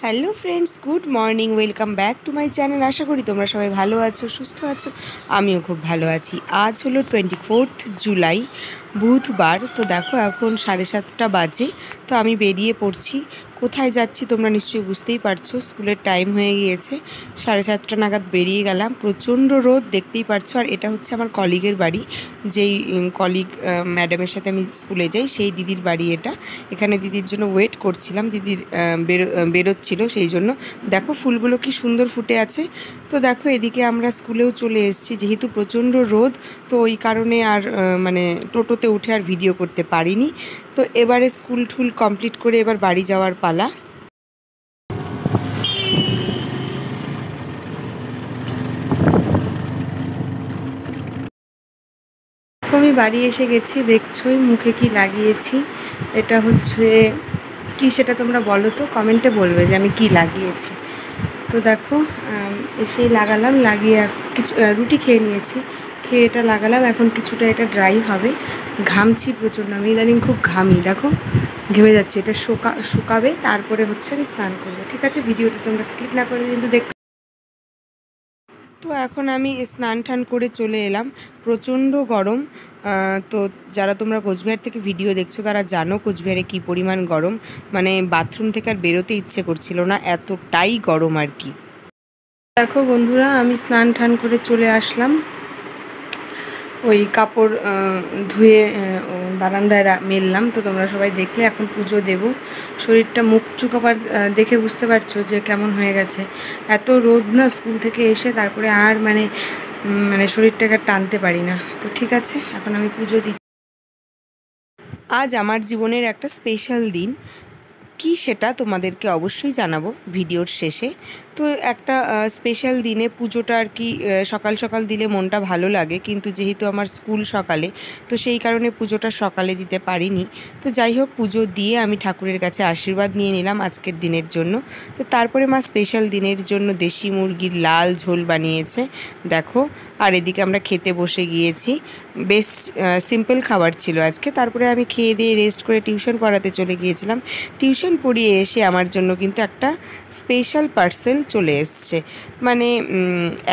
Hello friends, good morning, welcome back to my channel. আশা করি তোমরা সবাই ভালো আছো, সুস্থ আছো। আমিও খুব ভালো আছি। আজ হলো 24 জুলাই, বুধবার। তো দেখো এখন 7:30 বাজে। তো আমি বেরিয়ে পড়ছি। কোথায় যাচ্ছি তোমরা নিশ্চয়ই বুঝতেই পারছো, স্কুলের টাইম হয়ে গিয়েছে। 7:30 নাগাদ বেরিয়ে গেলাম। প্রচণ্ড রোদ, দেখতেই পারছো। আর এটা হচ্ছে আমার কলিগের বাড়ি, যেই কলিগ ম্যাডামের সাথে আমি স্কুলে যাই, সেই দিদির বাড়ি এটা। এখানে দিদির জন্য ওয়েট করছিলাম, দিদির বেরোচ্ছিল, সেই জন্য। দেখো ফুলগুলো কি সুন্দর ফুটে আছে। তো দেখো এদিকে আমরা স্কুলেও চলে এসেছি, যেহেতু প্রচণ্ড রোদ, তো ওই কারণে আর মানে টোটোতে উঠে আর ভিডিও করতে পারিনি। তো এবারে স্কুল ঠুল কমপ্লিট করে এবার বাড়ি যাওয়ার পালা। আমি বাড়ি এসে গেছি, দেখছোই মুখে কি লাগিয়েছি। এটা হচ্ছে কি, সেটা তোমরা বলো তো, কমেন্টে বলবে যে আমি কি লাগিয়েছি। তো দেখো এসেই লাগালাম, লাগিয়ে কিছু রুটি খেয়ে নিয়েছি, খেয়ে এটা লাগালাম। এখন কিছুটা এটা ড্রাই হবে। ঘামছি প্রচণ্ড, আমি ইদানিং খুব ঘামি, দেখো ঘেমে যাচ্ছে। এটা শুকাবে, তারপরে হচ্ছে আমি স্নান করবো। ঠিক আছে, ভিডিওটা তোমরা স্কিপ না করে কিন্তু দেখ। তো এখন আমি স্নান টান করে চলে এলাম। প্রচণ্ড গরম। তো যারা তোমরা কোচবিহার থেকে ভিডিও দেখছো তারা জানো কোচবিহারে কী পরিমাণ গরম। মানে বাথরুম থেকে আর বেরোতে ইচ্ছে করছিল না, এতটাই গরম আর কি। দেখো বন্ধুরা, আমি স্নান টান করে চলে আসলাম। ওই কাপড় ধুয়ে বারান্দায় মেললাম। তো তোমরা সবাই দেখলে, এখন পুজো দেব। শরীরটা মুখ চুখ আবার দেখে বুঝতে পারছো যে কেমন হয়ে গেছে। এত রোদ না, স্কুল থেকে এসে তারপরে আর মানে শরীরটাকে টানতে পারি না। তো ঠিক আছে, এখন আমি পুজো দিই। আজ আমার জীবনের একটা স্পেশাল দিন। কি সেটা তোমাদেরকে অবশ্যই জানাবো ভিডিওর শেষে। তো একটা স্পেশাল দিনে পুজোটা আর কি সকাল সকাল দিলে মনটা ভালো লাগে, কিন্তু যেহেতু আমার স্কুল সকালে, তো সেই কারণে পুজোটা সকালে দিতে পারিনি। তো যাই হোক, পুজো দিয়ে আমি ঠাকুরের কাছে আশীর্বাদ নিয়ে নিলাম আজকের দিনের জন্য। তো তারপরে মা স্পেশাল দিনের জন্য দেশি মুরগির লাল ঝোল বানিয়েছে, দেখো। আর এদিকে আমরা খেতে বসে গিয়েছি। বেশ সিম্পল খাবার ছিল আজকে। তারপরে আমি খেয়ে দিয়ে রেস্ট করে টিউশন পড়াতে চলে গিয়েছিলাম। টিউশন পড়িয়ে এসে আমার জন্য কিন্তু একটা স্পেশাল পার্সেল চলে এসছে। মানে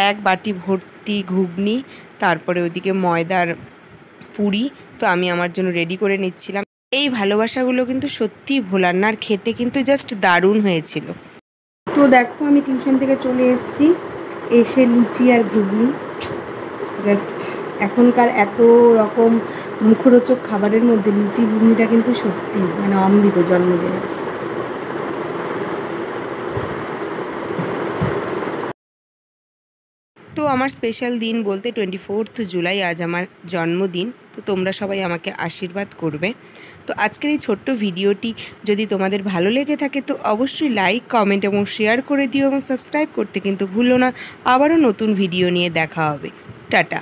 এক বাটি ভর্তি ঘুগনি, তারপরে ওইদিকে ময়দার পুরি। তো আমি আমার জন্য রেডি করে নিচ্ছিলাম। এই ভালোবাসাগুলো কিন্তু সত্যিই ভোলার না, আর খেতে কিন্তু জাস্ট দারুণ হয়েছিল। তো দেখো আমি টিউশন থেকে চলে এসেছি, এসে লুচি আর ঘুগনি। জাস্ট এখনকার এত রকম মুখরোচক খাবারের মধ্যে লুচি ঘুগনিটা কিন্তু সত্যি মানে অমৃত জন্মদিনে। তো আমার স্পেশাল দিন বলতে 24 জুলাই আজ আমার জন্মদিন। তো তোমরা সবাই আমাকে আশীর্বাদ করবে। তো আজকের এই ছোট্ট ভিডিওটি যদি তোমাদের ভালো লেগে থাকে তো অবশ্যই লাইক, কমেন্ট এবং শেয়ার করে দিও, এবং সাবস্ক্রাইব করতে কিন্তু ভুলো না। আবারও নতুন ভিডিও নিয়ে দেখা হবে। টাটা।